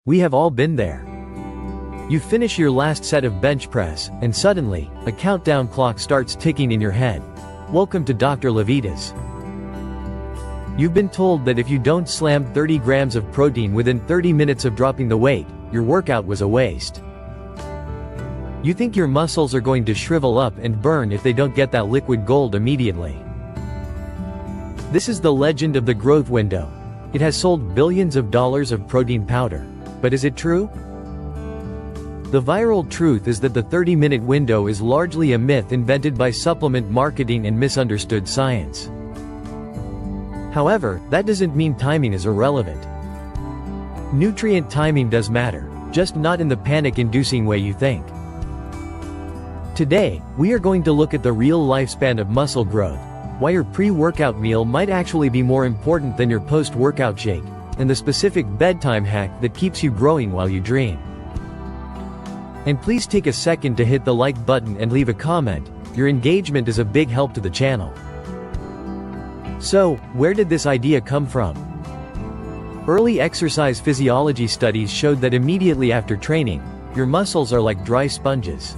We have all been there. You finish your last set of bench press, and suddenly, a countdown clock starts ticking in your head. Welcome to Dr. Levitas. You've been told that if you don't slam 30 grams of protein within 30 minutes of dropping the weight, your workout was a waste. You think your muscles are going to shrivel up and burn if they don't get that liquid gold immediately. This is the legend of the growth window. It has sold billions of dollars of protein powder. But is it true? The viral truth is that the 30-minute window is largely a myth invented by supplement marketing and misunderstood science. However, that doesn't mean timing is irrelevant. Nutrient timing does matter, just not in the panic-inducing way you think. Today, we are going to look at the real lifespan of muscle growth, why your pre-workout meal might actually be more important than your post-workout shake, and the specific bedtime hack that keeps you growing while you dream. And please take a second to hit the like button and leave a comment. Your engagement is a big help to the channel. So, where did this idea come from? Early exercise physiology studies showed that immediately after training, your muscles are like dry sponges.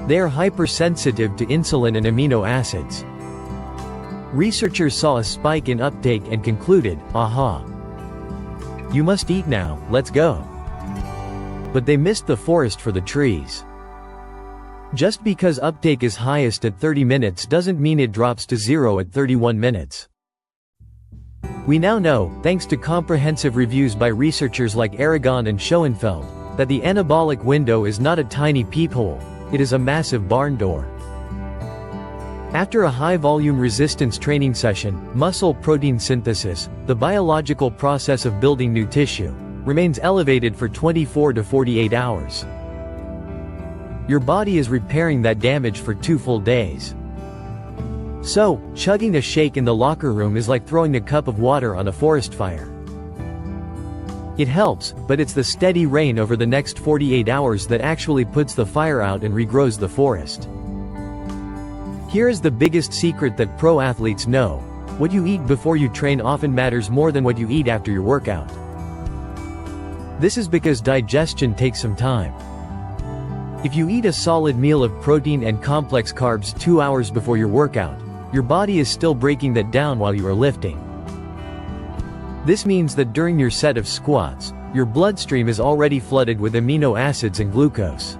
They are hypersensitive to insulin and amino acids. Researchers saw a spike in uptake and concluded, aha! You must eat now, let's go. But they missed the forest for the trees. Just because uptake is highest at 30 minutes doesn't mean it drops to zero at 31 minutes. We now know, thanks to comprehensive reviews by researchers like Aragon and Schoenfeld, that the anabolic window is not a tiny peephole. It is a massive barn door. After a high-volume resistance training session, muscle protein synthesis, the biological process of building new tissue, remains elevated for 24 to 48 hours. Your body is repairing that damage for 2 full days. So, chugging a shake in the locker room is like throwing a cup of water on a forest fire. It helps, but it's the steady rain over the next 48 hours that actually puts the fire out and regrows the forest. Here is the biggest secret that pro athletes know. What you eat before you train often matters more than what you eat after your workout. This is because digestion takes some time. If you eat a solid meal of protein and complex carbs 2 hours before your workout, your body is still breaking that down while you are lifting. This means that during your set of squats, your bloodstream is already flooded with amino acids and glucose.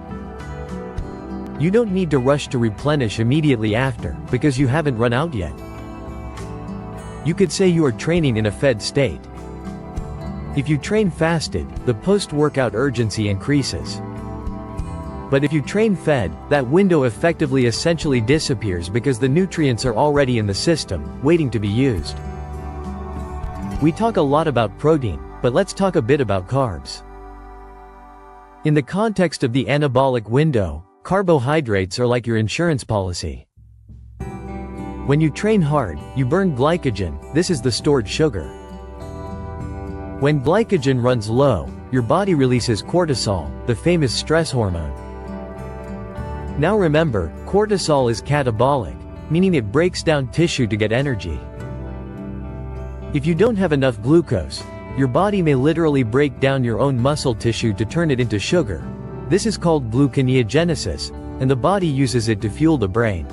You don't need to rush to replenish immediately after, because you haven't run out yet. You could say you are training in a fed state. If you train fasted, the post-workout urgency increases. But if you train fed, that window effectively essentially disappears because the nutrients are already in the system, waiting to be used. We talk a lot about protein, but let's talk a bit about carbs. In the context of the anabolic window, carbohydrates are like your insurance policy. When you train hard, you burn glycogen. This is the stored sugar. When glycogen runs low, your body releases cortisol, the famous stress hormone. Now remember, cortisol is catabolic, meaning it breaks down tissue to get energy. If you don't have enough glucose, your body may literally break down your own muscle tissue to turn it into sugar. This is called gluconeogenesis, and the body uses it to fuel the brain.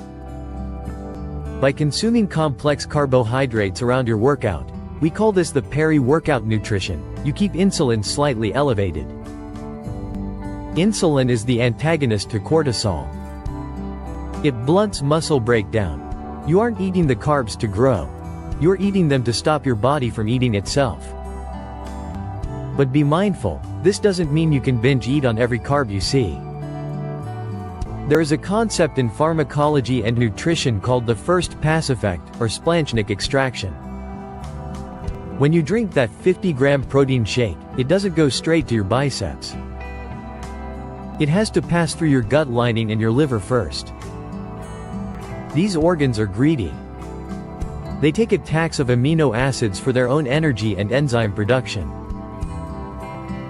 By consuming complex carbohydrates around your workout, we call this the peri-workout nutrition. You keep insulin slightly elevated. Insulin is the antagonist to cortisol. It blunts muscle breakdown. You aren't eating the carbs to grow. You're eating them to stop your body from eating itself. But be mindful, this doesn't mean you can binge eat on every carb you see. There is a concept in pharmacology and nutrition called the first pass effect, or splanchnic extraction. When you drink that 50-gram protein shake, it doesn't go straight to your biceps. It has to pass through your gut lining and your liver first. These organs are greedy. They take a tax of amino acids for their own energy and enzyme production.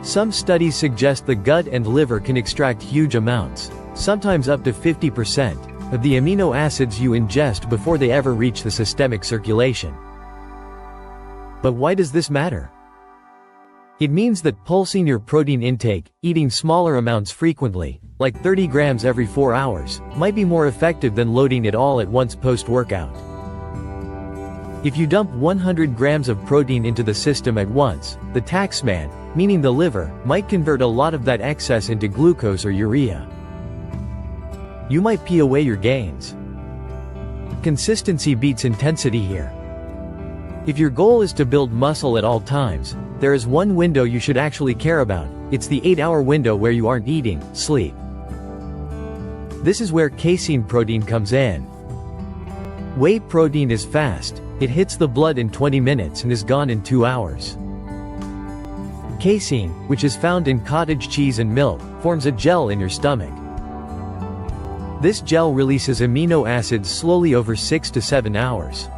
Some studies suggest the gut and liver can extract huge amounts, sometimes up to 50%, of the amino acids you ingest before they ever reach the systemic circulation. But why does this matter? It means that pulsing your protein intake, eating smaller amounts frequently, like 30 grams every 4 hours, might be more effective than loading it all at once post-workout. If you dump 100 grams of protein into the system at once, the taxman, meaning the liver, might convert a lot of that excess into glucose or urea. You might pee away your gains. Consistency beats intensity here. If your goal is to build muscle at all times, there is one window you should actually care about. It's the 8-hour window where you aren't eating, sleep. This is where casein protein comes in. Whey protein is fast, it hits the blood in 20 minutes and is gone in 2 hours. Casein, which is found in cottage cheese and milk, forms a gel in your stomach. This gel releases amino acids slowly over 6 to 7 hours.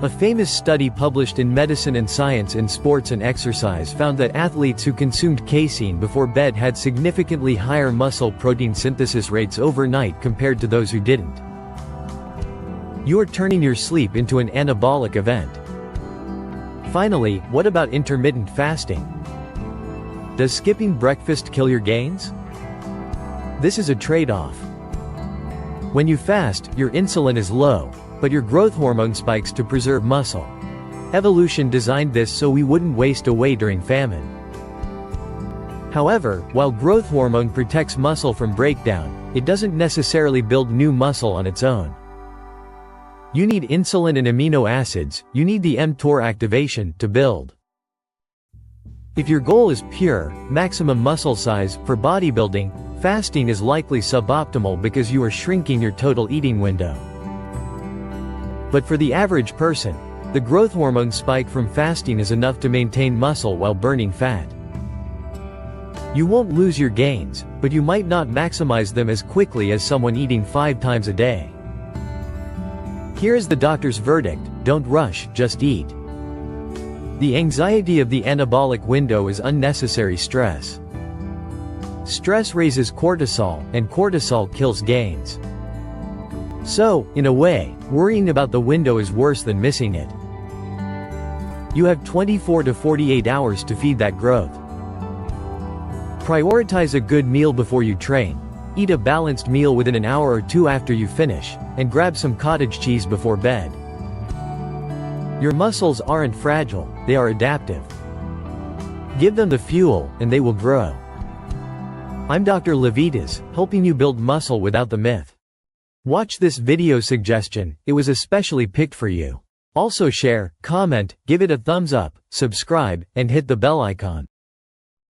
A famous study published in Medicine and Science in Sports and Exercise found that athletes who consumed casein before bed had significantly higher muscle protein synthesis rates overnight compared to those who didn't. You are turning your sleep into an anabolic event. Finally, what about intermittent fasting? Does skipping breakfast kill your gains? This is a trade-off. When you fast, your insulin is low, but your growth hormone spikes to preserve muscle. Evolution designed this so we wouldn't waste away during famine. However, while growth hormone protects muscle from breakdown, it doesn't necessarily build new muscle on its own. You need insulin and amino acids, you need the mTOR activation, to build. If your goal is pure, maximum muscle size, for bodybuilding, fasting is likely suboptimal because you are shrinking your total eating window. But for the average person, the growth hormone spike from fasting is enough to maintain muscle while burning fat. You won't lose your gains, but you might not maximize them as quickly as someone eating 5 times a day. Here is the doctor's verdict: don't rush, just eat. The anxiety of the anabolic window is unnecessary stress. Stress raises cortisol, and cortisol kills gains. So, in a way, worrying about the window is worse than missing it. You have 24 to 48 hours to feed that growth. Prioritize a good meal before you train. Eat a balanced meal within an hour or 2 after you finish, and grab some cottage cheese before bed. Your muscles aren't fragile, they are adaptive. Give them the fuel, and they will grow. I'm Dr. Levitas, helping you build muscle without the myth. Watch this video suggestion, it was especially picked for you. Also share, comment, give it a thumbs up, subscribe, and hit the bell icon.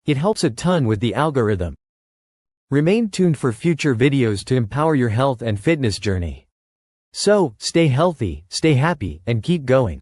It helps a ton with the algorithm. Remain tuned for future videos to empower your health and fitness journey. So, stay healthy, stay happy, and keep going.